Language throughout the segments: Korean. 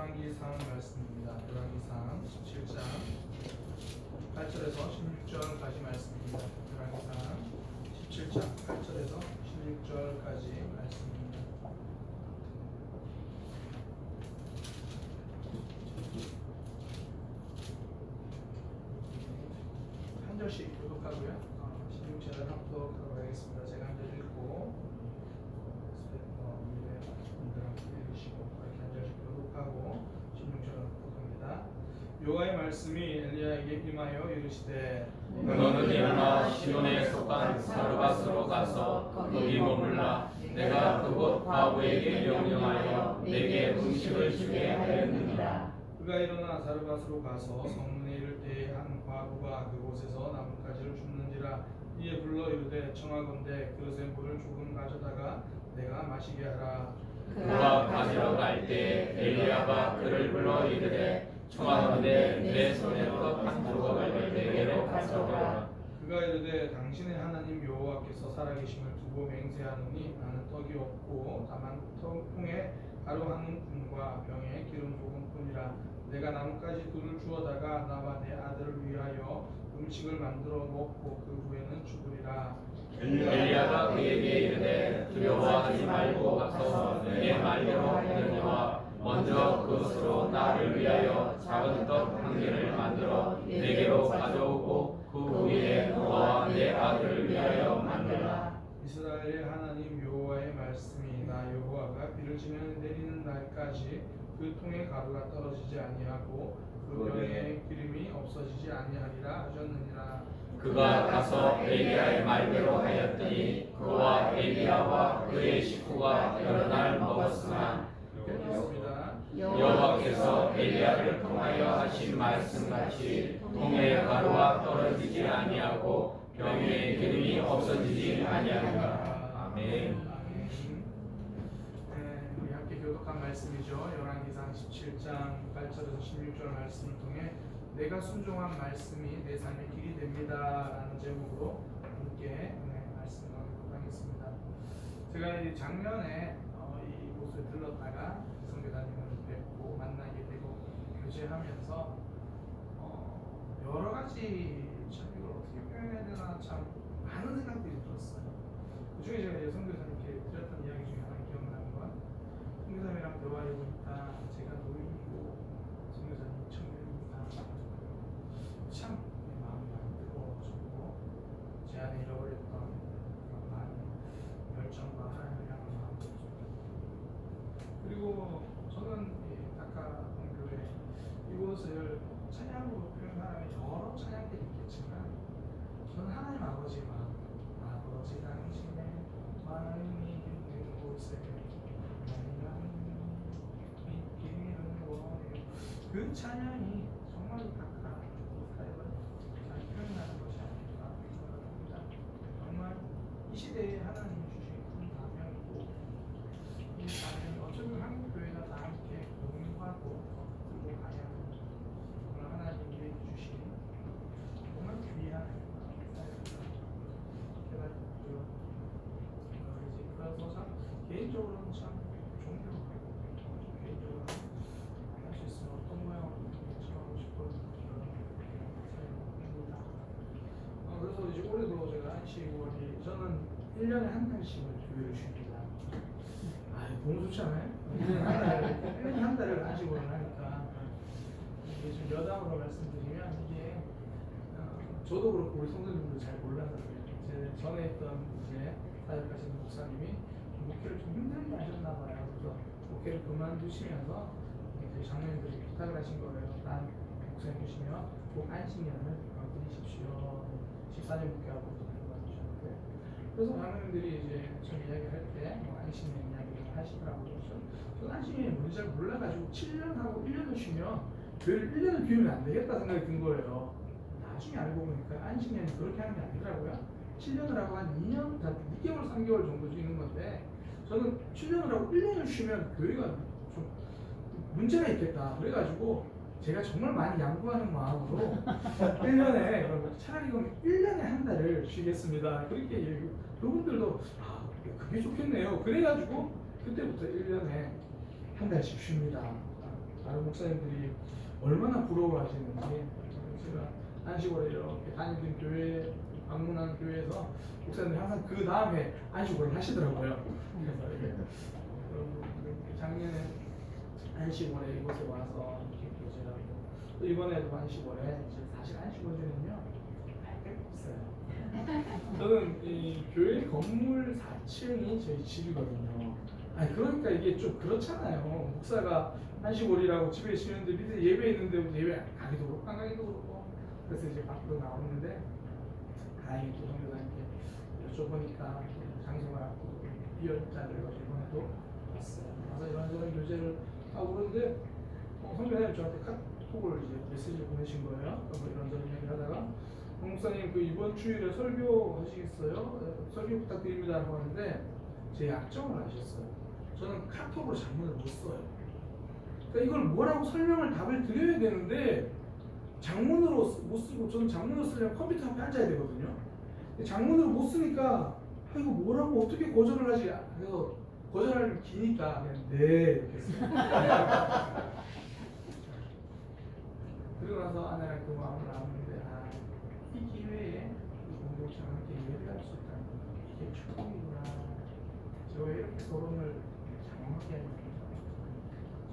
열왕기상 말씀입니다. 열왕기상 17장 8절에서 16절까지 말씀입니다. 열왕기상 17장 8절에서 16절까지 말씀입니다. 한 절씩 교독하고요. 16절을 합독하도록 하겠습니다. 제가 한 절 읽고 분들한테 읽으시고 이렇게 한 절씩 교독하고 16절을 합독합니다. 여호와의 말씀이 엘리야에게 임하여 이르시되 너는 일어나 시돈에 속한 사르밧으로 가서 거기 머물라. 내가 그곳 과부에게 명령하여 내게 음식을 주게 하였느니라. 그가 일어나 사르밧으로 가서 성문에 이를 때에 한 과부가 그곳에서 나뭇가지를 줍는지라. 이에 불러 이르되 청하건대 그릇에 물을 조금 가져다가 내가 마시게 하라. 그가 가지러 갈 때 엘리야가 그를 불러 이르되 청하건대 내 손에 떡 한 조각을 내게로 가져오라. 그가 이르되 당신의 하나님 여호와께서 살아계심을 두고 맹세하노니 나는 떡이 없고 다만 통에 가루 한 움큼과 병에 기름 조금뿐이라. 내가 나뭇가지 둘을 주어다가 나와 내 아들을 위하여 음식을 만들어 먹고 그 후에는 죽으리라. 엘리야가 그에게 이르되 두려워하지 말고 가서 내 말대로 하느니와 먼저 그것으로 나를 위하여 작은 떡 한 개를 만들어 내게로 가져오고 그 후에 너와 내 아들을 위하여 만들라. 이스라엘의 하나님 여호와의 말씀이 나 여호와가 비를 지면 내리는 날까지 그 통에 가루가 떨어지지 아니하고 그 병에 기름이 없어지지 아니하리라 하셨느니라. 그가 가서 엘리야의 말대로 하였더니 그와 엘리야와 그의 식구가 여러 날 먹었으나 여호와께서 엘리야를 통하여 하신 말씀같이 통에 가루가 떨어지지 아니하고 병에 기름이 없어지지 아니하리라. 아멘. 우리 함께 교독한 말씀이죠. 열왕기상 17장 8절에서 16절 말씀을 통해 내가 순종한 말씀이 내 삶의 길이 됩니다 라는 제목으로 함께 말씀을 하겠습니다. 제가 작년에 이곳을 들렀다가 성교사님을 뵙고 만나게 되고 교제하면서 여러 가지 참 이걸 어떻게 표현해야 되나 참 많은 생각들이 들었어요. 그 중에 제가 성교사님께 드렸던 이야기 중에 하나 기억나는 건 성교사님이랑 대화해 보니까 제가 노인이고 성교사님 청년이다. 참 마음이 많이 뜨거워지고 제 안에 잃어버렸던 그런 많은 열정과 하나님을 향한 마음도 그리고 저는 아까 교회 이곳을 찬양으로 표현하는 여러 찬양들이 있겠지만 저는 하나님 아버지의 마음, 아버지 당신의 마음이 있는 곳에 있기를 원해요. 그 찬양이 정말 아까 사역을 잘 표현하는 것이 아닐까 생각합니다. 정말 이 시대에 하나님 주신 큰 사명이고 이 사명이 어쩌면 한국 교회가 다 함께 공유하고 들고 가야 하는 정말 하나님이 주신 정말 귀한 사역입니다. 제가 그래서 참 개인적으로는 참 존경하고 개인적으로 할 수 있으면 어떤 모양으로 전하고 싶은 그런 사역입니다. 그래서 이제 올해도 제가 안식월이 저는 1년에 한 달씩을 교회를 쉽니다. 너무 좋지 않아요? 1년에 한 달을 안식월을 하니까 이게 좀 여담으로 말씀드리면 이게 저도 그렇고 우리 성도님들도 잘 몰라서 그래요. 제 전에 있던 이제 사역하시는 목사님이 목회를 좀 힘들게 하셨나 봐요. 그래서 목회를 그만두시면서 저희 장로님들이 부탁을 하신 거예요. 난 목사님이시면 꼭 안식년을 드리십시오. 14년 목회하고 그만두셨는데 그래서 장로님들이 이제 좀 이야기할 때 안식년 이야기를 하시더라고요. 저는 안식년이 뭔지 잘 몰라가지고 7년 하고 1년을 쉬면 교회를 1년을 비우면 안 되겠다 생각이 든 거예요. 나중에 알고 보니까 안식년이 그렇게 하는 게 아니더라고요. 7년을 하고 한 2년, 6개월, 3개월 정도 쉬는 건데 저는 7년을 하고 1년을 쉬면 교회가 좀 문제가 있겠다. 그래가지고 제가 정말 많이 양보하는 마음으로 1년에 여러분 차라리 그럼 1년에 한 달을 쉬겠습니다. 그렇게 얘기하고 그분들도 그게 좋겠네요. 그래가지고 그때부터 1년에 한 달씩 쉽니다. 다른 목사님들이 얼마나 부러워하시는지 제가 안식월에 이렇게 다니던 교회 방문한 교회에서 목사님들이 항상 그 다음에 안식월을 하시더라고요. 그래서 이게 작년에 안식월에 이곳에 와서 이렇게 교제하고 또 이번에도 안식월에 사실 안식월에는요 할 게 없어요. 저는 이 교회 건물 4층이 저희 집이거든요. 아니 그러니까 이게 좀 그렇잖아요. 목사가 안식월이라고 집에 쉬는데 밑에 예배 있는데 예배 가기도 그렇고 안 가기도 그렇고 그래서 이제 밖으로 나오는데 다행히 또 성교사님께 여쭤보니까 장소가 비었다 그래가지고 이번에도 왔어요. 와서 이런저런 교제를 하고 그러는데 성교사님 저한테 카톡을 이제 메시지를 보내신 거예요. 뭐 이런저런 얘기 하다가 목사님 그 이번 주일에 설교 하시겠어요? 설교 부탁드립니다 하고 하는데 제 약점을 아셨어요. 저는 카톡으로 장문을 못 써요. 그러니까 이걸 뭐라고 설명을 답을 드려야 되는데 장문으로 못 쓰고 저는 장문으로 쓰려면 컴퓨터 앞에 앉아야 되거든요. 장문으로 못 쓰니까 이거 뭐라고 어떻게 거절을 하지? 그래서 거절하려면 기니까 그냥 네 이렇게 했어요. 그리고 나서 아내랑 그 마음을 나누는데 이 기회에 공동체와 함께 예배할 수 있다는 이게 축복이구나. 제가 왜 이렇게 서론을 장황하게 하는 거죠?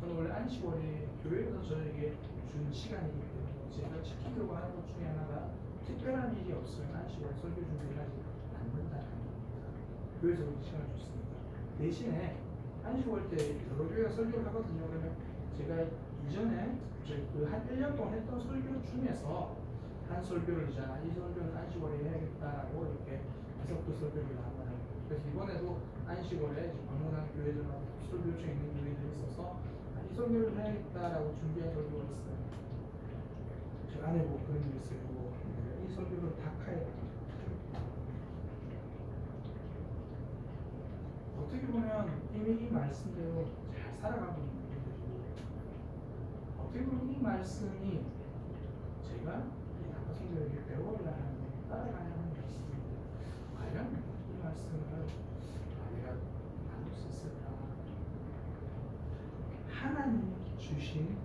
저는 원래 안식월이 교회에서 저에게 준 시간이기 때문에 제가 지키려고 하는 것 중에 하나가 특별한 일이 없으면 안식월 설교 준비를 하지 않는다는 겁니다. 교회에서 우리 시간을 줬습니다. 대신에 안식월 때 여러 교회가 설교를 하거든요. 그러면 제가 이전에 그 한 1년 동안 했던 설교 중에서 한 설교를 이제 이 설교는 안식월에 해야겠다라고 이렇게 해서 그 설교를 나눠요. 그래서 이번에도 안식월에 방문한 교회들하고 설교 중에 있는 교회들이 있어서 이 설교를 해야겠다라고 준비한 설교가 있어요. 제 아내 보고 그런 일이 있어요. 이 설교를 다카에 어떻게 보면 이미 이 말씀대로 잘 살아가고 있는 분들이고 어떻게 보면 이 말씀이 제가 이 다카성교에게 배워야 하는 따라가야 하는 말씀입니다. 과연 이 말씀을 내가 나눌 수 있을까? 하나님이 주신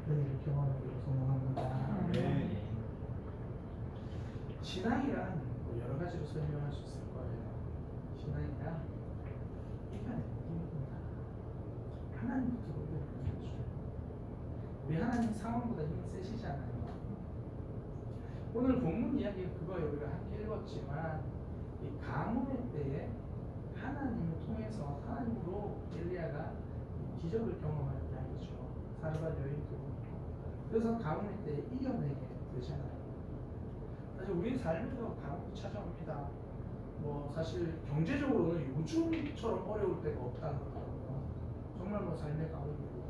은혜를 경험하기로 소망합니다. 네. 신앙이란 뭐 여러 가지로 설명할 수 있을 거예요. 신앙이란 이겨냅니다. 하나님부터 이겨내는 거죠. 우리 하나님 상황보다 힘이 세시잖아요. 오늘 본문 이야기 그거예요. 우리가 함께 읽었지만 이 가뭄의 때에 하나님을 통해서 하나님으로 엘리야가 기적을 경험하는 이야기죠. 사르밧 여인도 그래서 가뭄의 때에 이겨내게 되잖아요. 사실 우리 삶에서 가뭄이 찾아옵니다. 뭐 사실 경제적으로는 요즘처럼 어려울 때가 없다는 거거든요. 정말 뭐 삶의 가뭄이고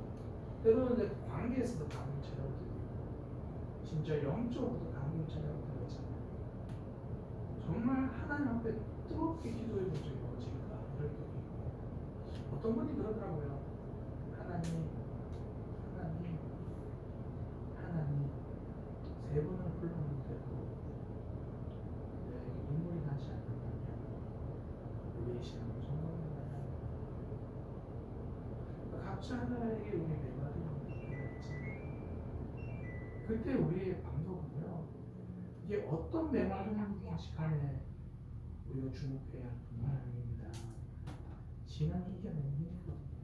때로는 내 관계에서도 가뭄이 찾아올 때도 있고 진짜 영적으로도 가뭄이 찾아올 때가 있잖아요. 정말 하나님 앞에 뜨겁게 기도해 본 적이 어질까 이럴 때도 있고 어떤 분이 그러더라고요. 하나님 세 번을 불렀는데도 왜 눈물이 나지 않는다면 우리의 신앙은 성공인가요? 각자 하나에게 우리 메마르는 문제가 있잖아요. 그때 우리의 방법은요. 이게 어떤 메마르는지 간에 우리가 주목해야 할 분명입니다. 신앙이 이겨내는 힘이거든요.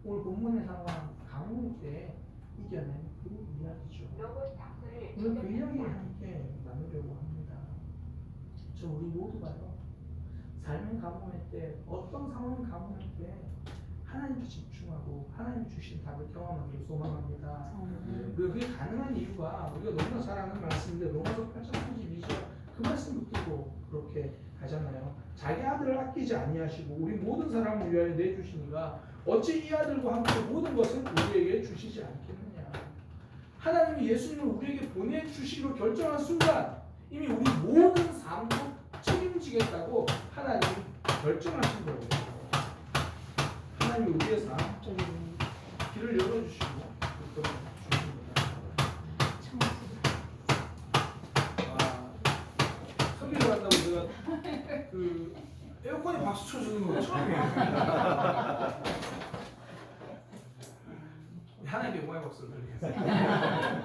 오늘 본문의 상황 가뭄 때 이겨낸 그 이야기죠. 오늘 그 이야기를 함께 나누려고 합니다. 저 우리 모두가요. 삶의 가뭄일 때 어떤 상황 가뭄일 때 하나님께 집중하고 하나님 주신 답을 경험하기를 소망합니다. 그게 가능한 이유가 우리가 너무나 잘 아는 말씀인데 로마서 8장 32절 그 말씀 붙들고 그렇게 하잖아요. 자기 아들을 아끼지 아니하시고 우리 모든 사람을 위하여 내주시니가 어찌 이 아들과 함께 모든 것을 우리에게 주시지 않겠느냐. 하나님이 예수님을 우리에게 보내주시기로 결정한 순간 이미 우리 모든 삶도 책임지겠다고 하나님이 결정하신 거예요. 하나님이 우리의 삶 길을 열어주시고 주십니다. 설교를 한다고 제가 그 에어컨에 박수 쳐주는 거 처음이에요. 하나님께 영광의 박수를 드리겠습니다.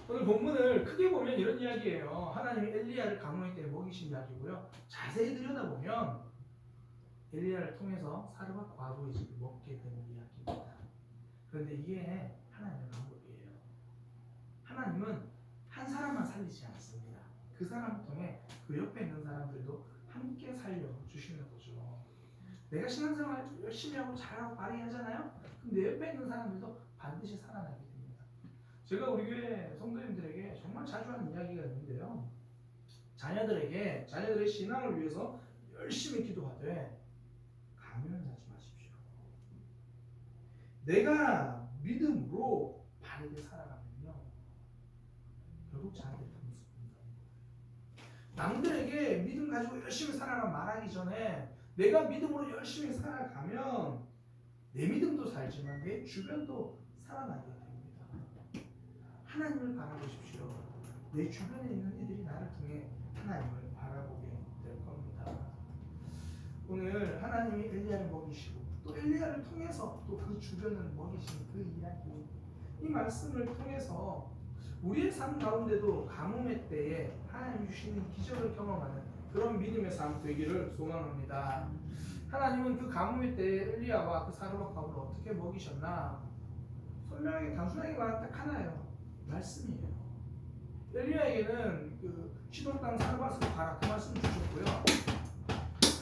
오늘 본문을 크게 보면 이런 이야기예요. 하나님이 엘리야를 가뭄에 때문에 먹이신 이야기고요. 자세히 들여다보면 엘리야를 통해서 사르밧 과부의 집을 먹게 되는 이야기입니다. 그런데 이게 하나님의 방법이에요. 하나님은 한 사람만 살리지 않습니다. 그 사람을 통해 그 옆에 있는 사람들도 함께 살려주시는 거죠. 내가 신앙생활 열심히 하고 잘하고 발휘하잖아요. 그럼 내 옆에 있는 사람들도 반드시 살아나게 됩니다. 제가 우리 교회 성도님들에게 정말 자주 하는 이야기가 있는데요. 자녀들의 신앙을 위해서 열심히 기도하되 강요는 하지 마십시오. 내가 믿음으로 바르게 살아가면요, 결국 저한테 점수 본다는 거예요. 남들에게 믿음 가지고 열심히 살아가 말하기 전에 내가 믿음으로 열심히 살아가면 내 믿음도 살지만 내 주변도 살아나게 됩니다. 하나님을 바라보십시오. 내 주변에 있는 이들이 나를 통해 하나님을 바라보게 될 겁니다. 오늘 하나님이 엘리야를 먹이시고 또 엘리야를 통해서 또 그 주변을 먹이신 그 이야기, 이 말씀을 통해서 우리의 삶 가운데도 가뭄의 때에 하나님 주시는 기적을 경험하는 그런 믿음의 삶 되기를 소망합니다. 하나님은 그 가뭄의 때에 엘리야와 그 사르밧 과부를 어떻게 먹이셨나? 선명하게 단순하게 말하면 딱 하나예요. 말씀이에요. 엘리야에게는 그 시돈 땅 사르밧으로 가라 그 말씀을 주셨고요.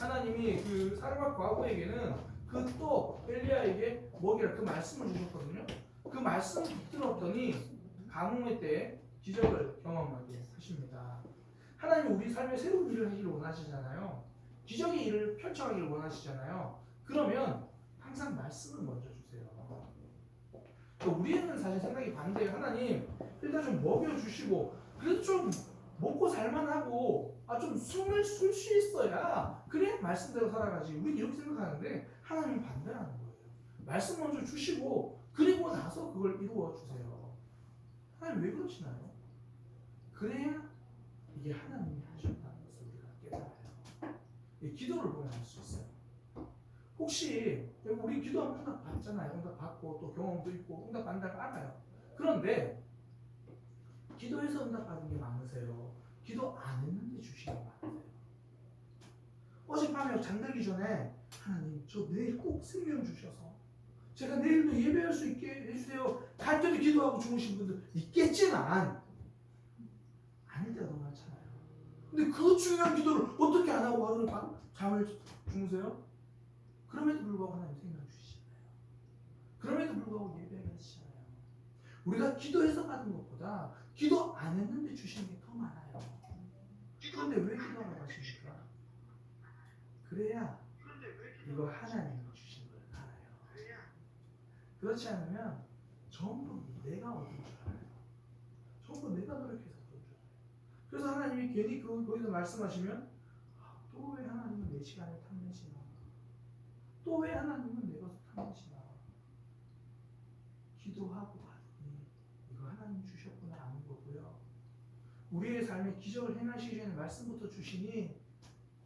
하나님이 그 사르밧 과부에게는 그 또 엘리야에게 먹이라 그 말씀을 주셨거든요. 그 말씀을 붙들었더니 가뭄의 때에 기적을 경험하게 하십니다. 하나님 우리 삶에 새로운 일을 하기를 원하시잖아요. 기적의 일을 펼쳐가기를 원하시잖아요. 그러면 항상 말씀을 먼저 주세요. 우리는 사실 생각이 반대예요. 하나님 일단 좀 먹여주시고 그래도 좀 먹고 살만하고 좀 숨을 쉴 수 있어야 그래 말씀대로 살아가지. 우리는 이렇게 생각하는데 하나님은 반대라는 거예요. 말씀 먼저 주시고 그리고 나서 그걸 이루어 주세요. 하나님 왜 그러시나요? 그래야 이게 하나님이 하셨다는 것을 우리가 깨달아요. 기도를 보면 알 수 있어요. 혹시 우리 기도하면 응답 받잖아요. 응답 받고 또 경험도 있고 응답 받는다는 걸 알아요. 그런데 기도해서 응답 받은 게 많으세요? 기도 안 했는데 주신 게 많으세요? 어젯밤에 잠들기 전에 하나님 저 내일 꼭 생명 주셔서 제가 내일도 예배할 수 있게 해주세요. 갈 때도 기도하고 주무신 분들 있겠지만 아닐 때가 너무 많잖아요. 근데 그 중요한 기도를 어떻게 안 하고 하루를 잠을 주무세요? 그럼에도 불구하고 하나님 생명 주시잖아요. 그럼에도 불구하고 예배를 하시잖아요. 우리가 기도해서 받은 것보다 기도 안 했는데 주시는 게 더 많아요. 그런데 왜 기도하라고 하십니까? 그래야 이거 하나님이 주신 걸 알아요. 그렇지 않으면 전부 내가 얻은 줄 알아요. 전부 내가 노력해서 얻은 줄 알아요. 그래서 하나님이 괜히 거기서 말씀하시면 또 왜 하나님은 내 시간을 탐내시나? 또 왜 하나님은 내 것을 탐내시나? 기도하고 하더니 이거 하나님 주셨구나 아는 거고요. 우리의 삶에 기적을 행하시기 전에 말씀부터 주시니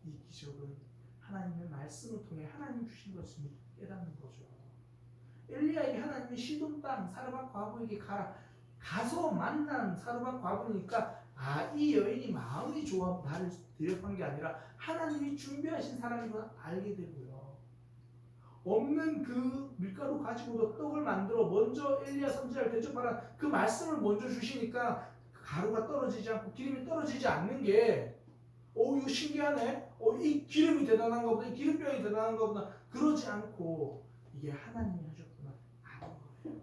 이 기적은 하나님의 말씀을 통해 하나님 주신 것을 깨닫는 거죠. 엘리야에게 하나님이 시돈 땅 사르밧 과부에게 가서 만난 사르밧 과부니까 이 여인이 마음이 좋아 나를 대접한 게 아니라 하나님이 준비하신 사람이구나 알게 되고요. 없는 그 밀가루 가지고도 떡을 만들어 먼저 엘리야 선지자를 대접하라 그 말씀을 먼저 주시니까 가루가 떨어지지 않고 기름이 떨어지지 않는 게 이거 신기하네. 이 기름이 대단한가 보다. 이 기름병이 대단한가 보다. 그러지 않고 이게 하나님이 하셨구나 아는 거예요.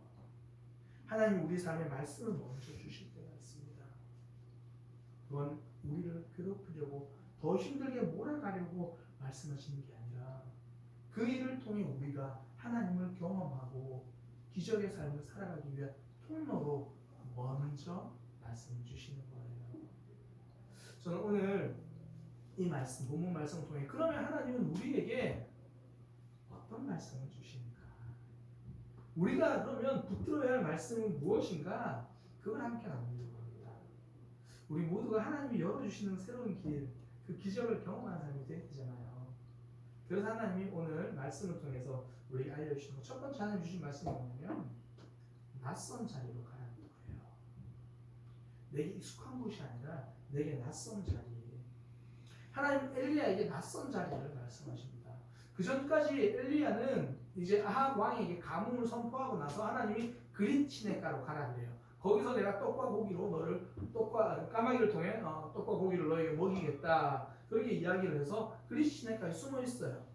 하나님 우리 삶에 말씀을 먼저 주실 때가 있습니다. 그건 우리를 괴롭히려고 더 힘들게 몰아가려고 말씀하시는 게 아니라 그 일을 통해 우리가 하나님을 경험하고 기적의 삶을 살아가기 위한 통로로 먼저 말씀을 주시는 거예요. 저는 오늘 이 말씀, 본문 말씀을 통해 그러면 하나님은 우리에게 어떤 말씀을 주십니까? 우리가 그러면 붙들어야 할 말씀은 무엇인가? 그걸 함께 나누려고 합니다. 우리 모두가 하나님이 열어주시는 새로운 길, 그 기적을 경험하는 삶이 되잖아요. 그래서 하나님이 오늘 말씀을 통해서 우리가 알려주시는 것. 첫 번째 하나님 주신 말씀이 뭐냐면 낯선 자리로 가라는 거예요. 내게 익숙한 곳이 아니라 내게 낯선 자리에. 하나님 엘리야에게 낯선 자리를 말씀하십니다. 그 전까지 엘리야는 이제 아합 왕에게 가뭄을 선포하고 나서 하나님이 그릿 시내가로 가라 그래요. 거기서 내가 떡과 고기로 너를 까마귀를 통해 떡과 고기를 너에게 먹이겠다. 그렇게 이야기를 해서 그릿 시내가에 숨어 있어요.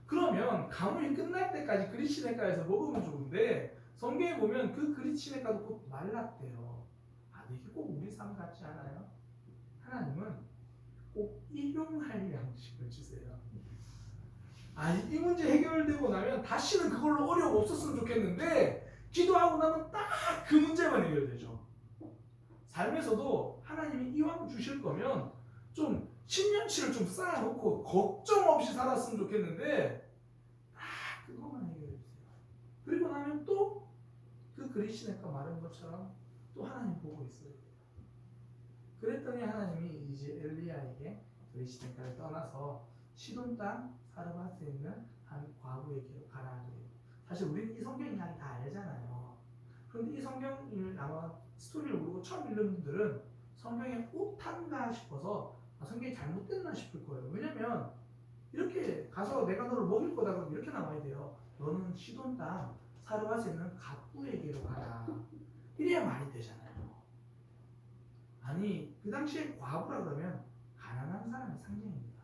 그러면 가뭄이 끝날 때까지 그릿 시내가에서 먹으면 좋은데 성경에 보면 그 그릿 시내가도 곧 말랐대요. 아, 이게 꼭 우리 삶 같지 않아요? 하나님은 꼭 일용할 양식을 주세요. 이 문제 해결되고 나면 다시는 그걸로 어려움 없었으면 좋겠는데 기도하고 나면 딱 그 문제만 해결되죠. 삶에서도 하나님이 이왕 주실 거면 좀 10년치를 좀 쌓아놓고 걱정 없이 살았으면 좋겠는데 딱 그것만 해결해주세요. 그리고 나면 또 그 그리시네가 말한 것처럼 또 하나님 보고 있어요. 그랬더니 하나님이 이제 엘리야에게 그리시네가를 떠나서 시돈 땅 사르밧에 있는 한 과부에게로 가라 그래요. 사실 우리는 이 성경 이야기 다 알잖아요. 그런데 이 성경을 아마 스토리를 모르고 처음 읽는 분들은 성경에 오탄가 싶어서 성경이 잘못됐나 싶을 거예요. 왜냐면 이렇게 가서 내가 너를 먹일 거다 그러면 이렇게 나와야 돼요. 너는 시돈 땅 사르밧에 있는 갑부에게로 가라. 이래야 말이 되잖아요. 아니 그 당시에 과부라 그러면 가난한 사람의 상징입니다.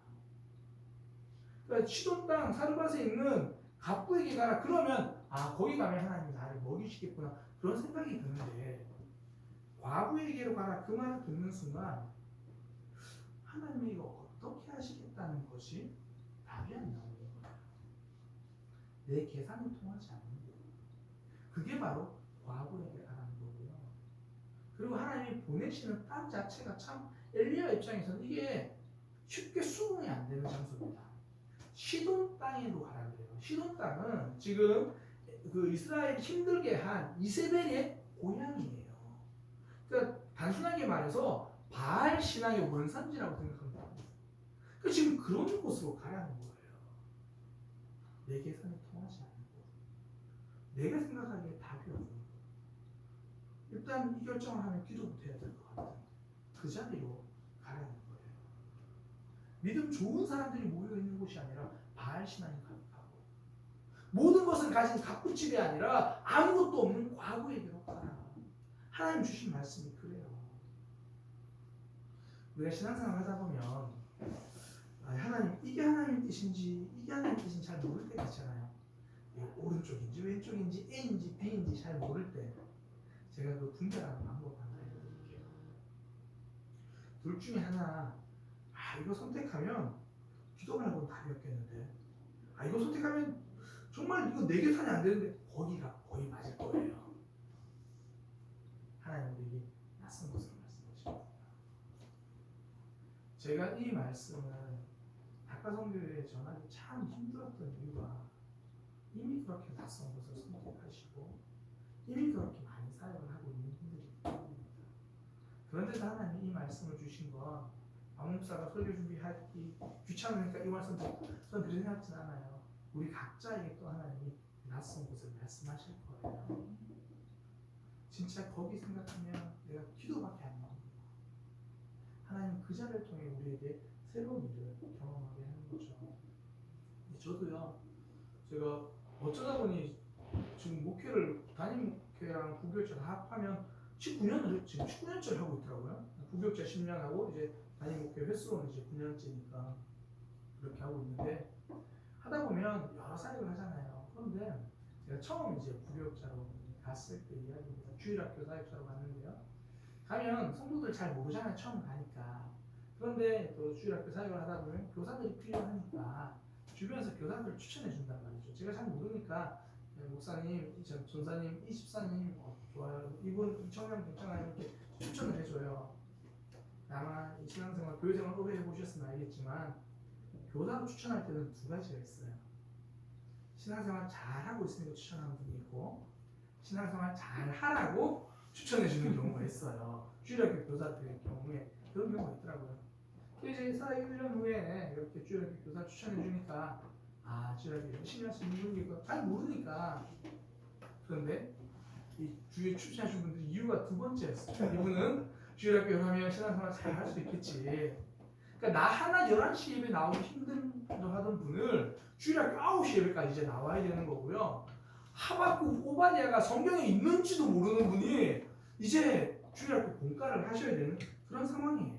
그러니까 시돈 땅 사르밧에 있는 갑부에게 가라. 그러면 거기 가면 하나님이 나를 먹이시겠구나 그런 생각이 드는데 과부에게로 가라 그 말을 듣는 순간 하나님이 이거 어떻게 하시겠다는 것이 답이 안 나오는 거예요. 내 계산이 통하지 않는 거예요. 그게 바로 과부에게 가라는 거고요. 그리고 하나님이 보내시는 땅 자체가 참 엘리야 입장에서는 이게 쉽게 수긍이 안 되는 장소입니다. 시돈 땅에도 가라 그래요. 시돈 땅은 지금 그 이스라엘 힘들게 한 이세벨의 고향이에요. 그러니까 단순하게 말해서 바알 신앙의 원산지라고 생각합니다. 그러니까 지금 그런 곳으로 가라는 거예요. 내 계산이 통하지 않는 곳. 내가 생각하기에 답이 없는 곳. 일단 이 결정을 하면 기도부터 해야 될 것 같은 그 자리로 가라는 거예요. 믿음 좋은 사람들이 모여있는 곳이 아니라 바알 신앙이 가득하고 모든 것을 가진 갑부집이 아니라 아무것도 없는 과거에게로 가라. 하나님 주신 말씀이 그래요. 우리가 신앙생활 하다 보면 하나님 이게 하나님 뜻인지 이게 하나님 뜻인지 잘 모를 때가 있잖아요. 오른쪽인지 왼쪽인지 A인지 B인지 잘 모를 때 제가 그 분별하는 방법 하나 알려드릴게요. 둘 중에 하나 이거 선택하면 기도 말고는 답이 없겠는데 이거 선택하면 정말 이거 내 계산이 안 되는데 거기가 거의 맞을 거예요. 하나님 우리에게 낯선 것을 말씀하십니다. 제가 이 말씀을 닭가성교회에 전하기 참 힘들었던 이유가 이미 그렇게 낯선 것을 선택하시고 이미 그렇게 많이 사역을 하고 있는 분들이기 때문입니다. 그런데도 하나님 이 말씀을 주신 건 박목사가 설교 준비하기 귀찮으니까 이 말씀 듣고 저는 그렇게 생각하진 않아요. 우리 각자에게 또 하나님이 낯선 곳을 말씀하실 거예요. 진짜 거기 생각하면 내가 기도밖에 안 나옵니다. 하나님 그 자리를 통해 우리에게 새로운 일을 경험하게 하는 거죠. 저도요. 제가 어쩌다 보니 지금 목회를 담임 목회랑 부교육자 합하면 19년을 지금 19년째를 하고 있더라고요. 부교육자 10년 하고 이제 담임 목회 횟수로는 이제 9년째니까 그렇게 하고 있는데 하다 보면 여러 사역을 하잖아요. 그런데 제가 처음 이제 부교육자로 갔을 때 이야기입니다. 주일학교 사역자로 갔는데요. 가면 성도들 잘 모르잖아요. 처음 가니까. 그런데 또 주일학교 사역을 하다 보면 교사들이 필요하니까 주변에서 교사들을 추천해 준단 말이죠. 제가 잘 모르니까 목사님, 전사님, 이 집사님 좋아요. 이분 청년 괜찮아요. 이렇게 추천을 해줘요. 아마 이 신앙생활, 교회생활 오래 해보셨으면 알겠지만 교사로 추천할 때는 두 가지가 있어요. 신앙생활 잘하고 있으니까 추천하는 분이 있고 신앙생활 잘하라고 추천해주는 경우가 있어요. 주일학교 교사들의 경우에 그런 경우가 있더라고요. 이제 사회 1년 후에 이렇게 주일학교 교사 추천해주니까 주일학교 열심히 할 수 있는 분이니까 잘 모르니까. 그런데 이 주에 출신하신 분들 이유가 두 번째였어요. 이분은 주일학교 가면 신앙생활 잘 할 수 있겠지. 그러니까 나 하나 11시 예배 나오기 힘들어 하던 분을 주일학교 9시 예배까지 이제 나와야 되는 거고요. 하박국 오바댜가 성경에 있는지도 모르는 분이 이제 주일학교 본과를 하셔야 되는 그런 상황이에요.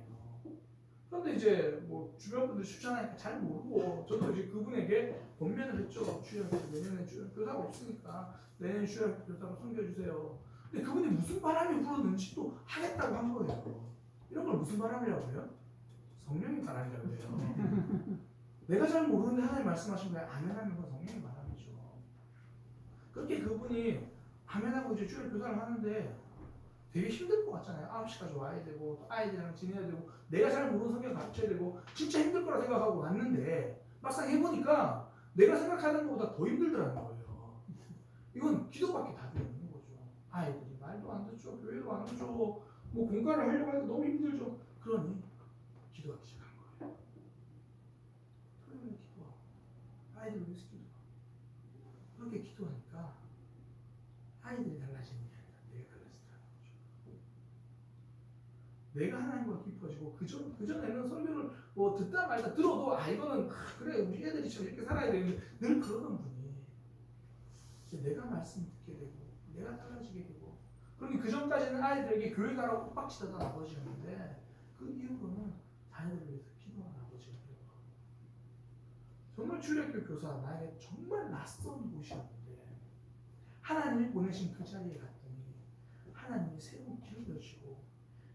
그런데 이제 뭐 주변 분들 추천하니까 잘 모르고 저도 이제 그분에게 권면을 했죠. 주일학교 내년에 주일학교 교사가 없으니까 내년 주일학교 교사로 섬겨주세요. 근데 그분이 무슨 바람이 불었는지 또 하겠다고 한 거예요. 이런 걸 무슨 바람이라고 해요? 성령의 바람이라고 해요. 내가 잘 모르는데 하나님 말씀하신 거야. 아멘하는 건 성령의 바람이죠. 그렇게 그분이 아멘하고 이제 주일 교사를 하는데 되게 힘들 것 같잖아요. 9시까지 와야 되고 또 아이들이랑 지내야 되고 내가 잘 모르는 성경 가르쳐야 되고 진짜 힘들 거라 생각하고 왔는데 막상 해보니까 내가 생각하는 것보다 더 힘들더라는 거예요. 이건 기도밖에 답이 없는 거죠. 아이들이 말도 안 듣죠. 교회도 안 오죠. 뭐 공부를 하려고 하니까 너무 힘들죠. 그러니 기도하기 시작한 거예요. 토요일에 기도하고 아이들을 위해서 기도하고 그렇게 기도하니까 아이들이 달라지는 게 아니라 내가 달라지더라는 거죠. 내가 하나님과 깊어지고 그전에는 설교를 뭐 듣다 말다 들어도 이거는 그래 우리 애들이 참 이렇게 살아야 되는데 늘 그러던 분이 이제 내가 말씀 듣게 되고 내가 달라지게 되고 그러니 그전까지는 아이들에게 교회 가라고 빡치던 아버지였는데 그 이후로는 자녀들을 위해서 기도하는 아버지가 되는 거예요. 정말 주일학교 교사 나에게 정말 낯선 곳이었는데 하나님이 보내신 그 자리에 갔더니 하나님이 새로운 길을 여시고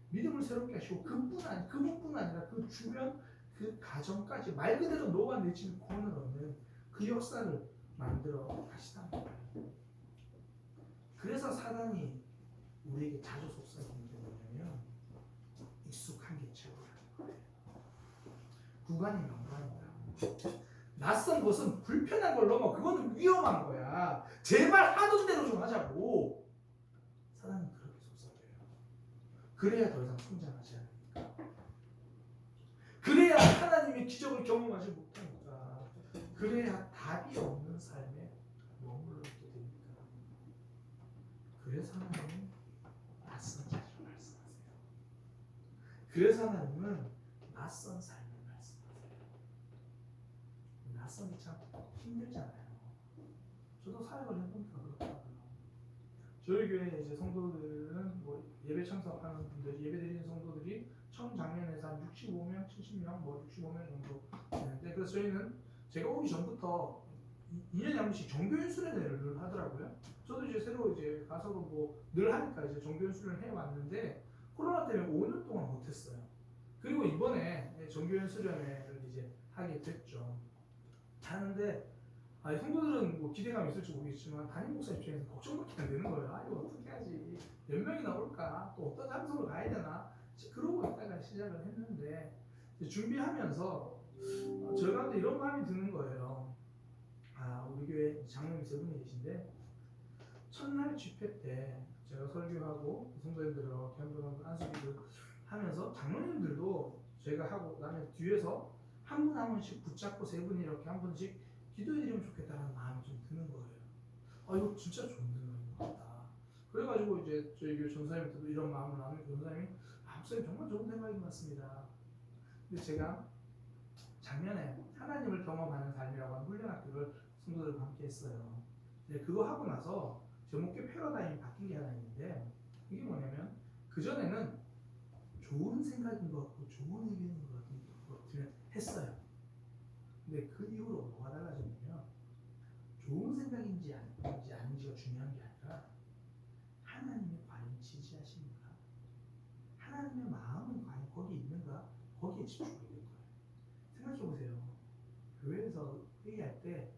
믿음을 새롭게 하시고 그분뿐 아니라 그 주변 그 가정까지 말 그대로 녹아내치는 구원을 얻는 그 역사를 만들어 가시단 말이에요. 그래서 사단이 우리에게 자주 속삭이는 게 뭐냐면 익숙한 게 최고라는 거예요. 구간이 명관이다. 낯선 것은 불편한 걸 넘어 그거는 위험한 거야. 제발 하던 대로 좀 하자고. 사단은 그렇게 속삭여요. 그래야 더 이상 성장하지 않으니까. 그래야 하나님의 기적을 경험하지 못하니까. 그래야 답이 없는 삶에 머물러 있게 되니까. 그래서 하나님은 낯선 자리를 말씀하세요. 그래서 하나님은 낯선 삶을 말씀하세요. 낯선이 참 힘들잖아요. 저도 사역을 해보니까 그렇더라고요. 저희 교회 이제 성도들은 뭐 예배 참석하는 분들, 예배 드리는 성도들이 처음 작년에서 한 65명, 70명, 뭐 65명 정도 되는데 그래서 저희는 제가 오기 전부터 2년에 한 번씩 정교연 수련회를 하더라고요. 저도 이제 새로 이제 가서도 뭐 늘 하니까 이제 정교연 수련을 해왔는데 코로나 때문에 5년 동안 못했어요. 그리고 이번에 정교연 수련회를 이제 하게 됐죠. 하는데 성도들은 뭐 기대감이 있을지 모르겠지만 담임 목사 입장에서 걱정밖에 안 되는 거예요. 이거 어떻게 하지? 몇 명이나 올까? 또 어떤 장소로 가야 되나? 그러고 있다가 시작을 했는데 준비하면서 저 가운데 이런 마음이 드는 거예요. 우리 교회 장로님 세 분이 계신데 첫날 집회 때 제가 설교하고 성도님들하고 견도하고 안수기도 하면서 장로님들도 제가 하고 나면 뒤에서 한 분 한 분씩 붙잡고 세 분이 이렇게 한 분씩 기도해드리면 좋겠다는 마음이 좀 드는 거예요. 이거 진짜 좋은 생각인 것 같다. 그래가지고 이제 저희 교회 전사님한테도 이런 마음을 나누고 전사님이 목사님 정말 좋은 생각인 것 같습니다. 근데 제가 작년에 하나님을 경험하는 삶이라고 하는 훈련학교를 성도들과 함께 했어요. 근데 그거 하고 나서 제 목회 패러다임이 바뀐 게 하나 있는데 이게 뭐냐면 그전에는 좋은 생각인 것 같고 좋은 의견인 것 같은 것 같으면 했어요. 근데 그 이후로 뭐가 달라졌냐면 좋은 생각인지 아닌지가 중요한 게 아니라 하나님이 과연 지지하시는가, 하나님의 마음은 과연 거기 있는가, 거기에 집중하게 될 거예요. 생각해보세요. 교회에서 회의할 때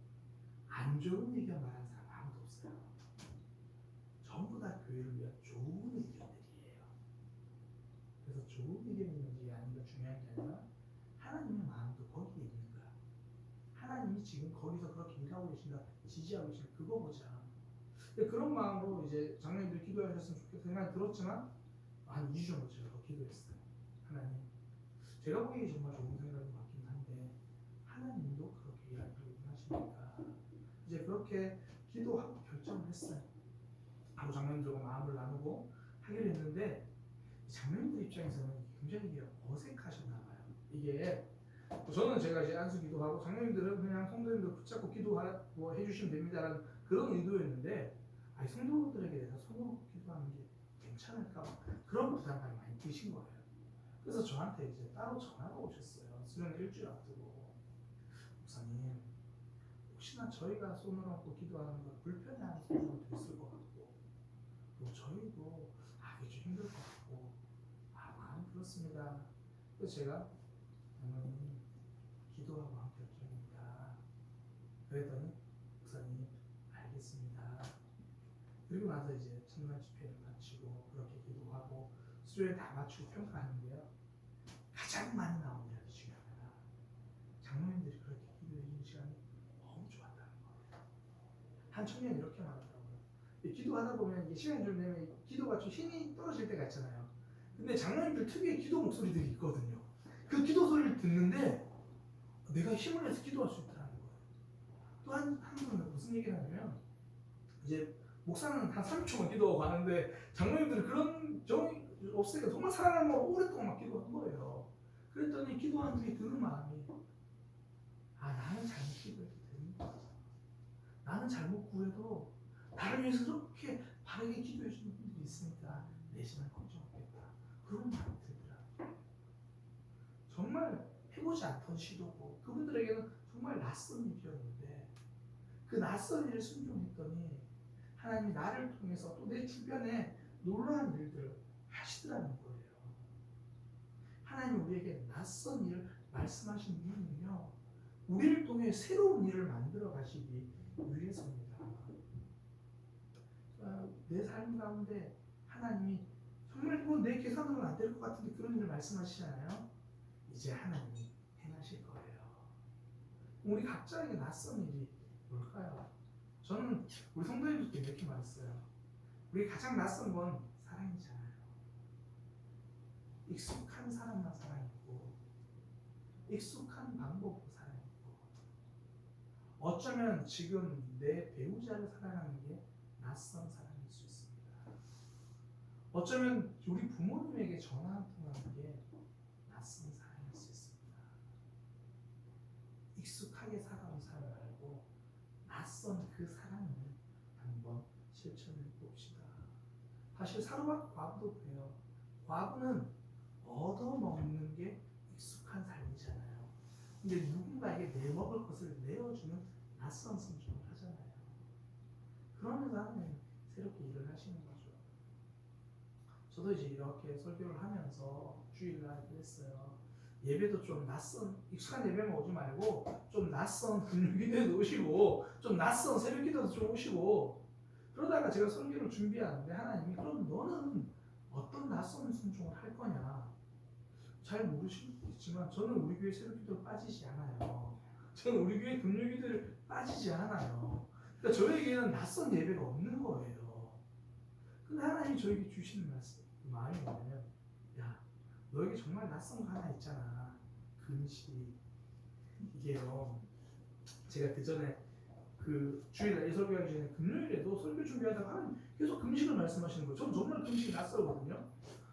안 좋은 의견 말하는 사람 아무도 없어요. 전부 다 교회를 위한 좋은 의견들이에요. 그래서 좋은 의견인지 아닌가 중요한 게 아니라 하나님의 마음도 거기에 있는가, 하나님이 지금 거기서 그렇게 일하고 계신가, 지지하고 계신가, 그거 보자. 그런 마음으로 이제 장로님들이 기도하셨으면 좋겠다 생각이 들었지만 한 2주 정도 제가 더 기도했어요. 하나님, 제가 보기에 정말 좋은 생각인 것 같긴 한데 하나님도 그렇게 일하고 하십니까? 이제 그렇게 기도하고 결정을 했어요. 하고 장로님들과 마음을 나누고 하기로 했는데 장로님들 입장에서는 굉장히 이게 어색하셨나 봐요. 이게 저는 제가 이제 안수 기도하고 장로님들은 그냥 성도님들 붙잡고 기도하고 해주시면 됩니다라는 그런 의도였는데 아니 성도들에게 대해서 손으로 기도하는 게 괜찮을까 그런 부담감이 많이 드신 거예요. 그래서 저한테 이제 따로 전화가 오셨어요. 수련 일주일 앞두고 목사님 혹시나 저희가 손을 얹고 기도하는 걸 불편해하는 성도들도 있을 것 같고 또 저희도 그게 좀 힘들 것 같고 마음 그렇습니다. 그래서 제가 장로님 기도하고 한 결정입니다. 그랬더니 목사님 알겠습니다. 그리고 나서 이제 첫날 집회를 마치고 그렇게 기도하고 수요일 다 마치고 평가하는데요. 가장 많이 나온 이야기 중에 하나가 장로님들이 그렇게 기도해 주는 시간이 너무 좋았다는 거예요. 한 청년이 이렇게 말하더라고요. 기도하다 보면 이게 시간이 좀 되면 기도가 좀 힘이 떨어질 때가 있잖아요. 근데 장로님들 특유의 기도 목소리들이 있거든요. 그 기도 소리를 듣는데 내가 힘을 내서 기도할 수 있다는 거예요. 또 한 분은 무슨 얘기를 하냐면 이제 목사는 한 30초만 기도하고 가는데 장로님들은 그런 정이 없으니까 정말 사랑하면 오랫동안 막 기도한 거예요. 그랬더니 기도하는 뒤에 드는 마음이 나는 잘못 기도해도 됩니다. 나는 잘못 구해도 나를 위해서 그렇게 바르게 기도해 주는 분들이 있으니까 내심을 걱정하겠다. 그런 마음이 들더라고요. 정말 해보지 않던 시도고 그분들에게는 정말 낯선 일이었는데 그 낯선 일을 순종했더니 하나님이 나를 통해서 또 내 주변에 놀라운 일들을 하시더라는 거예요. 하나님이 우리에게 낯선 일을 말씀하신 이유는요. 우리를 통해 새로운 일을 만들어 가시기 위해서입니다. 내 삶 가운데 하나님이 정말 내 계산으로는 안 될 것 같은데 그런 일을 말씀하시잖아요. 이제 하나님이 행하실 거예요. 우리 각자에게 낯선 일이 뭘까요? 저는 우리 성도님들께 이렇게 말했어요. 우리 가장 낯선 건 사랑이잖아요. 익숙한 사람만 사랑이고 익숙한 방법으로 사랑이고 어쩌면 지금 내 배우자를 사랑하는 게 낯선 사랑일 수 있습니다. 어쩌면 우리 부모님에게 전화 한 통 하는 게 낯선 사랑일 수 있습니다. 익숙하게 살아온 사람 말고 낯선 그 사랑을 한번 실천해 봅시다. 사실 사로와 과부도 그래요. 과부는 얻어먹는 게 익숙한 삶이잖아요. 근데 누군가에게 내먹을 것을 내어주는 낯선 순종을 하잖아요. 그러면서 하나님 새롭게 일을 하시는 거죠. 저도 이제 이렇게 설교를 하면서 주일날 그랬어요. 예배도 좀 낯선, 익숙한 예배만 오지 말고 좀 낯선 금요기도에도 오시고 좀 낯선 새벽기도도 좀 오시고 그러다가 제가 설교를 준비하는데 하나님이 그럼 너는 어떤 낯선 순종을 할 거냐 잘 모르시겠지만 저는 우리 교회 새벽기도를 빠지지 않아요. 저는 우리 교회 금요기도를 빠지지 않아요. 그러니까 저에게는 낯선 예배가 없는 거예요. 근데 하나님이 저에게 주시는 말씀, 마음이 뭐냐면 야 너에게 정말 낯선 거 하나 있잖아. 금식. 이게요. 제가 그 전에 그 주일날 설교하기 전에 금요일에도 설교 준비하다가 하나님 계속 금식을 말씀하시는 거예요. 저는 정말 금식이 낯설거든요.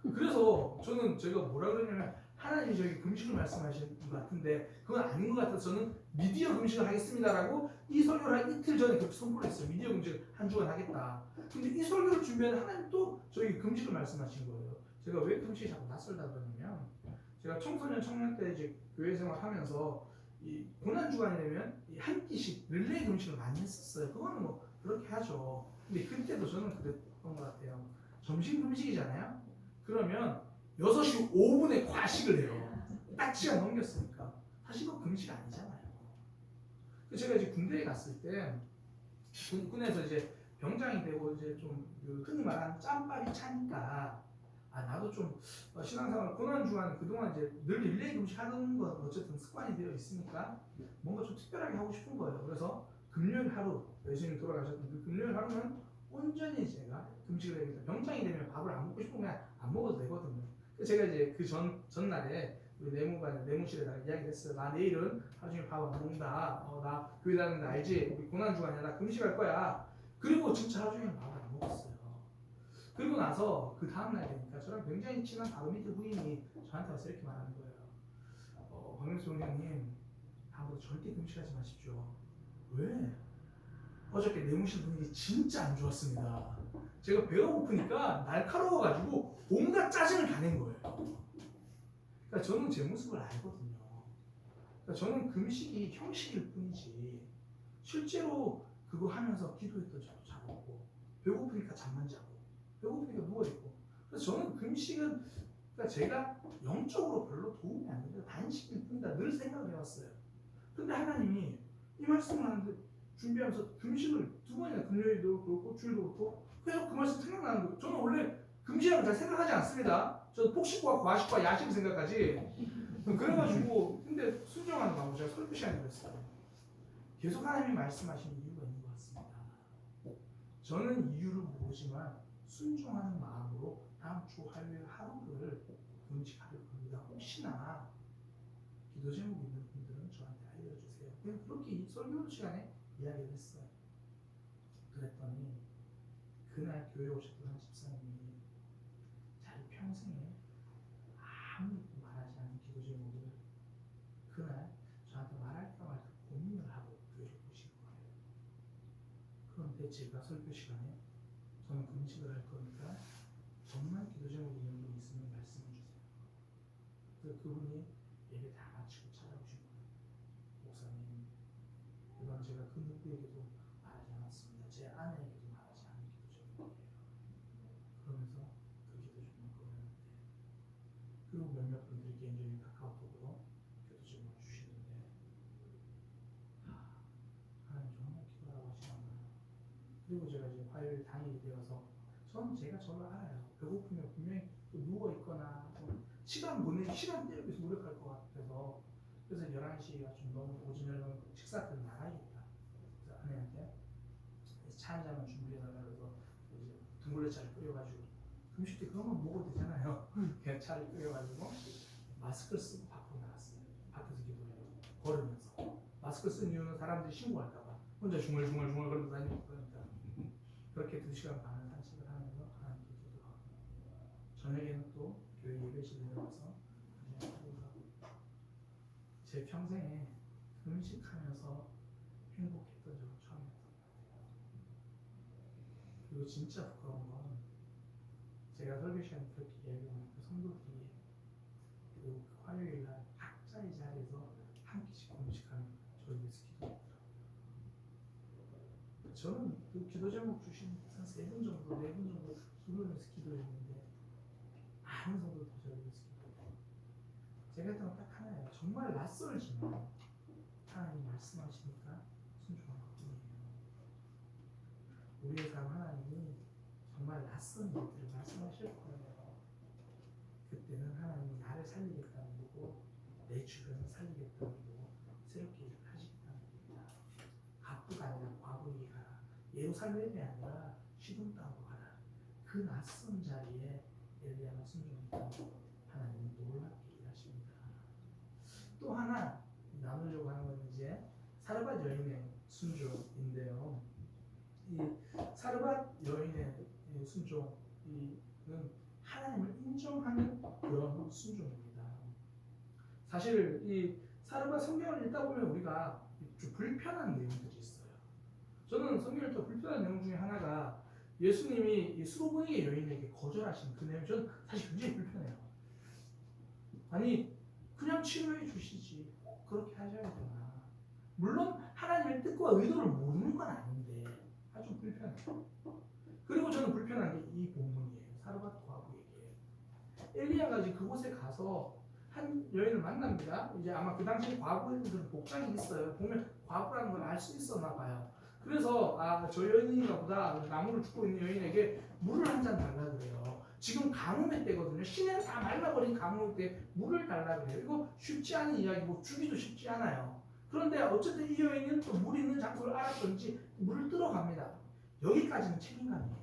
그래서 저는 제가 뭐라 그러냐면 하나님이 저에게 금식을 말씀하시는 것 같은데 그건 아닌 것 같아서 저는 미디어 금식을 하겠습니다라고 이 설교를 한 이틀 전에 그렇게 선포를 했어요. 미디어 금식을 한 주간 하겠다. 근데 이 설교를 준비하는 하나님 또 저에게 금식을 말씀하신 거예요. 제가 왜 금식이 자꾸 낯설다 그러냐면 제가 청소년 청년 때 이제 교회 생활하면서 이 고난 주간이 되면 이 한 끼씩 릴레이 금식을 많이 했었어요. 그거는 뭐 그렇게 하죠. 근데 그때도 저는 그랬던 것 같아요. 점심 금식이잖아요. 그러면 6시 5분에 과식을 해요. 딱 시간 넘겼으니까. 사실 그건 금식 아니잖아요. 제가 이제 군대에 갔을 때 군에서 이제 병장이 되고 이제 좀 흔히 말하는 짬밥이 차니까 나도 좀 신앙생활 고난 주간 그동안 이제 늘 릴레이 금식 하는 건 어쨌든 습관이 되어 있으니까 뭔가 좀 특별하게 하고 싶은 거예요. 그래서 금요일 하루 예수님 돌아가셨던 그 금요일 하루는 온전히 제가 금식을 해야겠다. 병장이 되면 밥을 안 먹고 싶으면 그냥 안 먹어도 되거든요. 제가 이제 그 전날에 우리 내무실에다가 이야기했어요. 나 내일은 하루 종일 밥 안 먹는다. 나 교회 다니는 거 알지? 우리 고난주간이야. 나 금식할 거야. 그리고 진짜 하루 종일 밥 안 먹었어요. 그리고 나서 그 다음날 되니까 저랑 굉장히 친한 바로 밑에 부인이 저한테 와서 이렇게 말하는 거예요. 박명수 원장님, 다음부터 절대 금식하지 마십시오. 왜? 어저께 내무실 분위기 진짜 안 좋았습니다. 제가 배가 고프니까 날카로워가지고 온갖 짜증을 다 낸 거예요. 그러니까 저는 제 모습을 알거든요. 그러니까 저는 금식이 형식일 뿐이지 실제로 그거 하면서 기도했던 저도 자고 배고프니까 잠만 자고 배고프니까 누워있고. 그래서 저는 금식은 그러니까 제가 영적으로 별로 도움이 안 돼요. 단식일 뿐이다 늘 생각을 해왔어요. 근데 하나님이 이 말씀을 하는데 준비하면서 금식을 2번이나 금요일도 그렇고 주일도 그렇고 계속 그 말씀 생각나는 거예요. 저는 원래 금식하면 잘 생각하지 않습니다. 저는 폭식과 과식과 야식 생각하지. 그래가지고 근데 순종하는 방법 제가 설교 시간에 그랬어요. 계속 하나님이 말씀하시는 이유가 있는 것 같습니다. 저는 이유를 모르지만 순종하는 마음으로 다음 주 화요일 하루를 금식할 겁니다. 혹시나 기도 제목 있는 분들은 저한테 알려주세요. 그냥 그렇게 설교 시간에 이야기를 했어요. 그랬더니 그날 교회 오셨던 한 집사님이 자기 평생에 아무것도 말하지 않은 기도 제목을 그날 저한테 말할까 말까 고민을 하고 교회를 오신 거예요. 그런데 제가 설교 시간에 저는 금식을 할 거니까 정말 기도 제목 있는 분 있으면 말씀해 주세요. 그래서 그분이 예배 다 마치고 찾아오신 거예요. 목사님, 이건 제가 그 누구에게도 말하지 않았습니다. 제 아내에게도 말하지 않은 기도 제목이에요. 그러면서 그 기도 제목을 꺼냈는데 그리고 몇몇 분들이 개인적인 카카오톡으로 기도 제목을 주시는데 하나님 정말 기도하라고 하시나봐요. 그리고 제가 이제 화요일 당일이 되어서 저는 제가 저를 알아요. 배고프면 분명히 또 누워있거나 시간 때리기 위해서 노력할 것 같아서 그래서 11시가 좀 너무 오전에 식사 때문에 나가야겠다. 그래서 아내한테 차 한 잔만 준비해달라 그래서 이제 둥글레차를 끓여가지고 금식 때 그런 건 먹어도 되잖아요. 그냥 차를 끓여가지고 마스크를 쓰고 밖으로 나갔어요. 밖에서 기도해요. 걸으면서. 마스크 쓴 이유는 사람들이 신고할까봐. 혼자 중얼중얼 걸으면서 다니고 그러니까. 그렇게 2시간 반을 산책을 하면서 하나님께 기도하고 저녁에는 또 교회 예배실에 내려와서 그냥 기도하고 제 평생에 금식하면서 행복했던 적은 처음이었던 것 같아요. 그리고 진짜 부끄러운 건 제가 설교 시간에 그렇게 이야기하니까 성도들이 그 화요일날 각자의 자리에서 한 끼씩 금식하는 저를 위해서 기도했더라고요. 저는 그 기도 제목 주신 한 3분 정도, 4분 정도 기도하면서 기도했는데 많은 성도들 저를 위해서 기도해요. 제가 했던 건 딱 하나예요. 정말 낯설지만 하나님 말씀하시니까 순종한 것뿐이에요. 우리의 삶 하나님이 정말 낯선 일들을 말씀하실 거예요. 그때는 하나님이 나를 살리겠다는 거고 내 주변을 살리겠다는 거고 새롭게 일을 하시겠다는 겁니다. 갑부가 아니라 과부에게 가라. 예루살렘이 아니라 시돈 땅으로 가라. 그 낯선 자리에 엘리야가 순종했다는 하나님이 놀랍게 일하십니다. 또 하나 나누려고 하는 건 이제 사르밧 여인의 순종인데요. 이 사르밧 여인의 순종은 하나님을 인정하는 그런 순종입니다. 사실 이 사르밧 성경을 읽다 보면 우리가 좀 불편한 내용들이 있어요. 저는 성경을 읽다 불편한 내용 중에 하나가 예수님이 이 수로보니게 여인에게 거절하신 그 내용 저는 사실 굉장히 불편해요. 아니 그냥 치료해 주시지 꼭 그렇게 하셔야 되나. 물론 하나님의 뜻과 의도를 모르는 건 아닌데 아주 불편해요. 그리고 저는 불편한 게 이 본문이에요. 사르밧 과부에게 엘리야가 이제 그곳에 가서 한 여인을 만납니다. 이제 아마 그 당시에 과부들은 복장이 있어요. 보면 과부라는 걸 알 수 있었나 봐요. 그래서 저 여인인가 보다 나무를 줍고 있는 여인에게 물을 한 잔 달라 그래요. 지금 가뭄의 때거든요. 시내는 다 말라버린 가뭄의 때 물을 달라 그래요. 이거 쉽지 않은 이야기고 주기도 쉽지 않아요. 그런데 어쨌든 이 여인은 또 물 있는 장소를 알았던지 물을 뜨러 갑니다. 여기까지는 책임감이에요.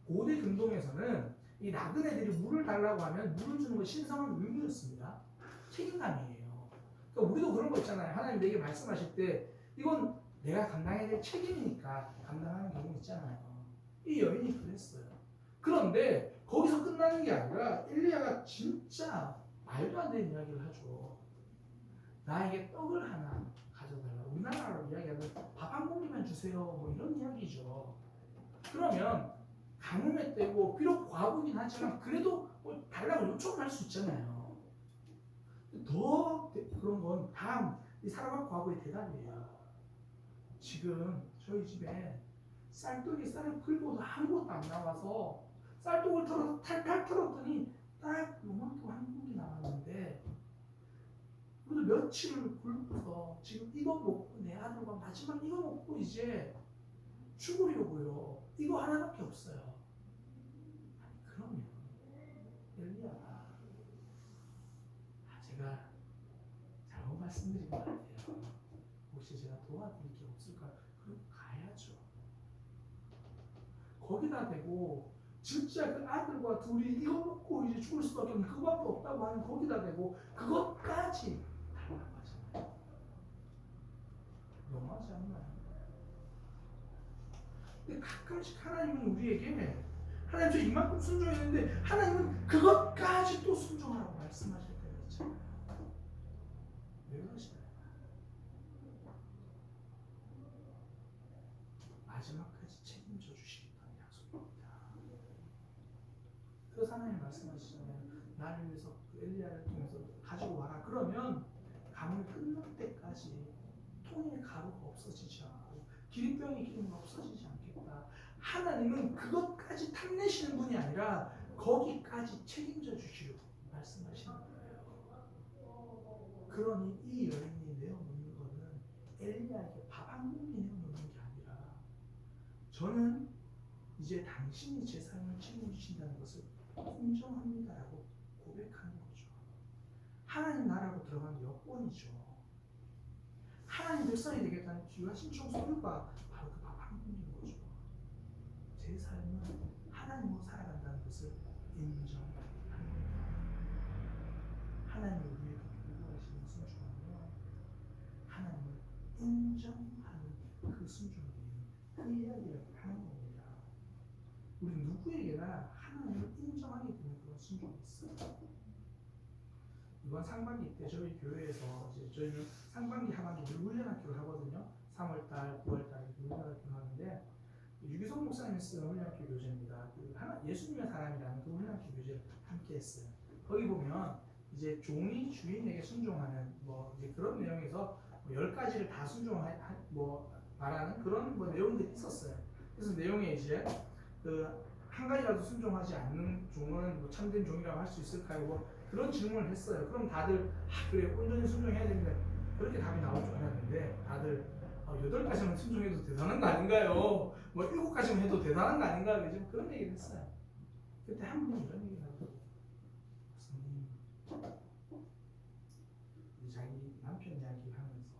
고대 근동에서는 이 나그네들이 물을 달라고 하면 물을 주는 건 신성한 의무였습니다. 책임감이에요. 그러니까 우리도 그런 거 있잖아요. 하나님 내게 말씀하실 때 이건 내가 감당해야 될 책임이니까 감당하는 경우 있잖아요. 이 여인이 그랬어요. 그런데 거기서 끝나는 게 아니라 엘리야가 진짜 말도 안 되는 이야기를 하죠. 나에게 떡을 하나 가져달라. 우리나라로 이야기하면 밥 한 공기만 주세요. 뭐 이런 이야기죠. 그러면 가뭄에 때고 비록 과부긴 하지만 그래도 뭐 달라고 요청할 수 있잖아요. 더 그런 건 다음 이 사람과 과부의 대답이에요. 지금 저희 집에 쌀떡이 쌀을 긁고도 아무것도 안 나와서 쌀떡을 털어서 탈탈 털었더니 딱 요만큼 한 공기 나왔는데 그래도 며칠을 굶고서 지금 이거 먹고 내 아들과 마지막 이거 먹고 이제 죽으려고요. 이거 하나밖에 없어요. 아니 그러면 엘리야가 제가 잘못 말씀드린 것 같아요. 혹시 제가 도와드릴 게 없을까요? 그럼 가야죠. 거기다 대고 진짜 그 아들과 둘이 이거 먹고 이제 죽을 수밖에 없는 그거밖에 없다고 하는 거기다 대고 그것까지 달라고 하잖아요. 너무하지 않나요? 근데 가끔씩 하나님은 우리에게 하나님 저 이만큼 순종했는데 하나님은 그것까지 또 순종하라고 말씀하실 때가 있잖아요. 왜 그러시나요? 마지막까지 책임져 주시겠다는 약속입니다. 그래서 하나님 말씀하시잖아요. 나를 위해서 그 엘리야를 통해서 가지고 와라. 그러면 가뭄이 끝날 때까지 통에 가루가 없어지지 않고 기름병에 기름이 없어지지 않겠다. 하나님은 그것까지 탐내시는 분이 아니라 거기까지 책임져 주시려고 말씀하시는 거예요. 그러니 이 여인이 내어놓는 것은 엘리야에게 밥 한 공기 내어놓는 게 아니라 저는 이제 당신이 제 삶을 책임지신다는 것을 인정합니다라고 고백하는 거죠. 하나님 나라로 들어가는 여권이죠. 하나님 백성이 되겠다는 귀한 신청 서류가 바로 그 밥 한 공기인 거죠. 제 삶은 하나님으로 살아간다는 것을 인정하는 겁니다. 하나님이 우리에게 요구하시는 순종은요, 하나님을 인정하는 그 순종이 그 이야기를 하는 겁니다. 우리 누구에게나 하나님을 인정하게 되는 그런 순종이 있어요. 이번 상반기 때 저희 교회에서 이제 저희는 상반기 하반기 훈련학교를 하거든요. 3월달, 9월달 훈련학교를 하는데 유기성 목사님이 쓰는 훈련학교 교재입니다. 그 하나 예수님의 사람이라는 그 훈련학교 교재를 함께 했어요. 거기 보면 이제 종이 주인에게 순종하는 뭐 이제 그런 내용에서 뭐 10가지를 다 뭐 말하는 그런 뭐 내용들이 있었어요. 그래서 내용에 이제 그 한 가지라도 순종하지 않는 종은 뭐 참된 종이라고 할 수 있을까요? 뭐 그런 질문을 했어요. 그럼 다들 그래 온전히 순종해야 됩니다. 그렇게 답이 나올 줄 알았는데 다들 8가지만 순종해도 대단한 거 아닌가요? 뭐 7가지만 해도 대단한 거 아닌가요? 이제 그런 얘기를 했어요. 그때 한 분이 이런 얘기를 하더라고요. 교수님, 자기 남편 이야기를 하면서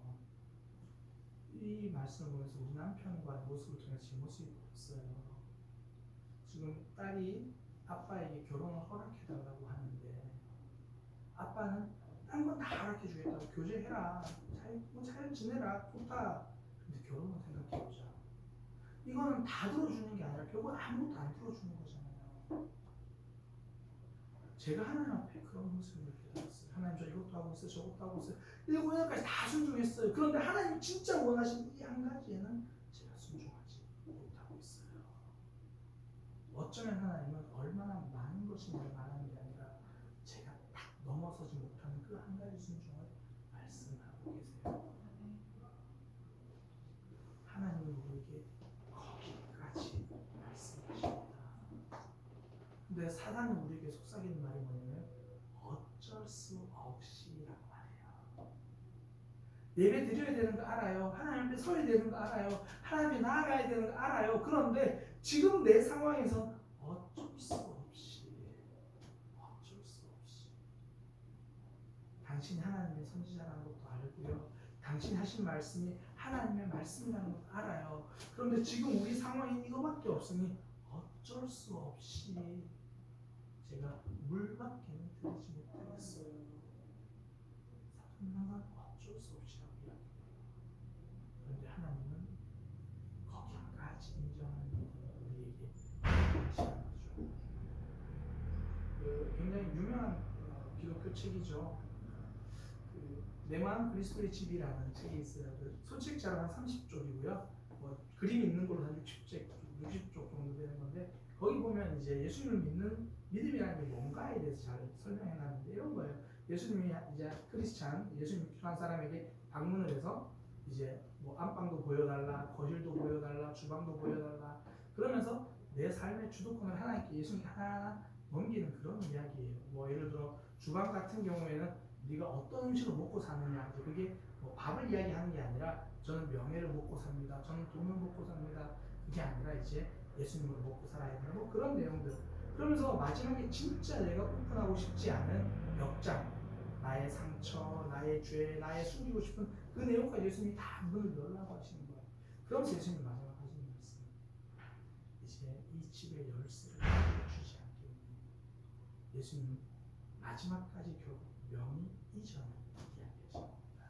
이 말씀을 보면서 우리 남편과 모습을 통해서 제 모습이 보였어요. 지금 딸이 아빠에게 결혼을 허락해달라고 하는데 아빠는 딴 건 다 허락해 주겠다고 교제해라 잘 지내라 좋다. 근데 결혼을 생각해보자. 이거는 다 들어주는 게 아니라 결국 아무것도 안 들어주는 거잖아요. 제가 하나님 앞에 그런 모습을 깨달았어요. 하나님 저 이것도 하고 있어요. 저것도 하고 있어요. 7년까지 다 순종했어요. 그런데 하나님 진짜 원하시는 이 한 가지에는 제가 순종하지 못하고 있어요. 어쩌면 하나님은 얼마나 많은 것인가를 말하는 게 아니라 제가 딱 넘어서지 못하는 그 한 가지 순종을 말씀하고 계세요. 하나님은 우리에게 거기까지 말씀하십니다. 근데 사단은 우리에게 속삭이는 말이 뭐냐면 어쩔 수 없이라고 말해요. 예배 드려야 되는 거 알아요. 하나님 앞에 서야 되는 거 알아요. 하나님께 나아가야 되는 거 알아요. 그런데 지금 내 상황에서 어쩔 수 없이 당신이 하나님의 선지자라는 것도 알고요. 당신이 하신 말씀이 하나님의 말씀이라는 것도 알아요. 그런데 지금 우리 상황이 이거밖에 없으니 어쩔 수 없이 제가 물밖에는 드리지 못하겠어요. 항상 어쩔 수 없이 하고 이야기해요. 그런데 하나님은 거기까지 인정하는 믿음을 우리에게 하시는 거죠. 굉장히 유명한 기독교 책이죠. 내 마음 그리스도의 집이라는 책이 있어요. 소책자로 한 30쪽이고요. 그림 있는 걸로 한 60쪽 정도 되는 건데 거기 보면 이제 예수님을 믿는 믿음이라는 게 뭔가에 대해서 잘 설명해 놨는데 이런 거예요. 예수님이 이제 크리스찬, 예수님 필요한 사람에게 방문을 해서 이제 뭐 안방도 보여달라, 거실도 보여달라, 주방도 보여달라 그러면서 내 삶의 주도권을 하나님께 예수님께 하나하나 넘기는 그런 이야기예요. 뭐 예를 들어 주방 같은 경우에는 네가 어떤 음식을 먹고 사느냐 그게 뭐 밥을 이야기하는 게 아니라 저는 명예를 먹고 삽니다. 저는 돈을 먹고 삽니다. 그게 아니라 이제 예수님을 먹고 살아야 되는 뭐 그런 내용들. 그러면서 마지막에 진짜 내가 오픈하고 싶지 않은 역장, 나의 상처, 나의 죄, 나의 숨기고 싶은 그 내용까지 예수님이 다 문을 열라고 하시는 거예요. 그러면서 예수님이 마지막 하시는 말씀, 이제 이 집의 열쇠를 주지 않겠니. 예수님 마지막까지 결국 명의 이전을 이야기하시는 겁니다.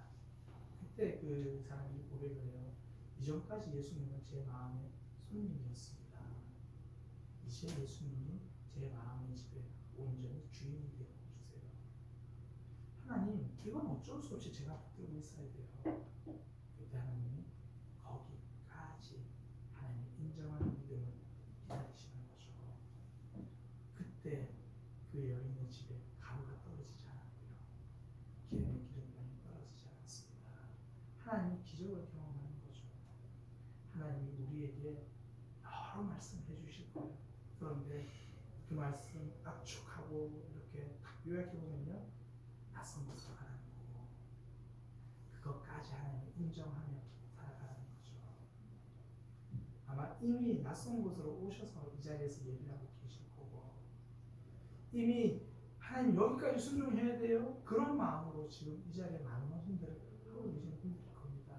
그때 그 사람이 고백을 해요. 이전까지 예수님은 제 마음의 손님이었습니다. 이제 예수님이 제 마음의 집에 온전히 주인이 되어주세요. 하나님, 이건 어쩔 수 없이 제가 붙들고 있어야 돼요. 그때 하나님이 거기까지 하나님 인정하는 믿음을 기다리시는 거죠. 그때 그 여인의 집에 가루가 떨어지지 않았고요. 기름의 기름감이 떨어지지 않았습니다. 하나님이 기적을 경험하는 거죠. 하나님이 우리에게 여러 말씀 해주실 거예요. 그런데 그 말씀 압축하고 이렇게 요약해보면요. 낯선 곳으로 가라는 거고 그것까지 하나님을 인정하며 살아가라는 거죠. 아마 이미 낯선 곳으로 오셔서 이 자리에서 예배를 하고 계실 거고 이미 하나님 여기까지 순종해야 돼요? 그런 마음으로 지금 이 자리에 많은 분들을 하고 계시는 분들일 겁니다.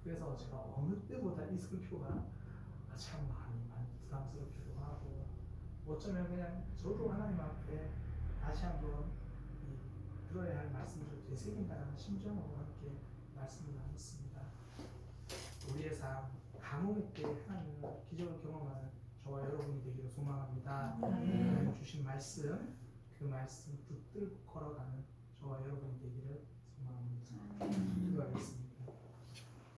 그래서 제가 어느 때보다 이 설교가 참 많이 부담스럽기도 하고 어쩌면 그냥 저도 하나님 앞에 다시 한번 들어야 할 말씀들을 되새긴다는 심정으로 함께 말씀을 나눴습니다. 우리의 삶, 가뭄의 때 하나님의 기적을 경험하는 저와 여러분이 되기를 소망합니다. 하나님 주신 말씀, 그 말씀 붙들고 걸어가는 저와 여러분이 되기를 소망합니다. 기도하겠습니다.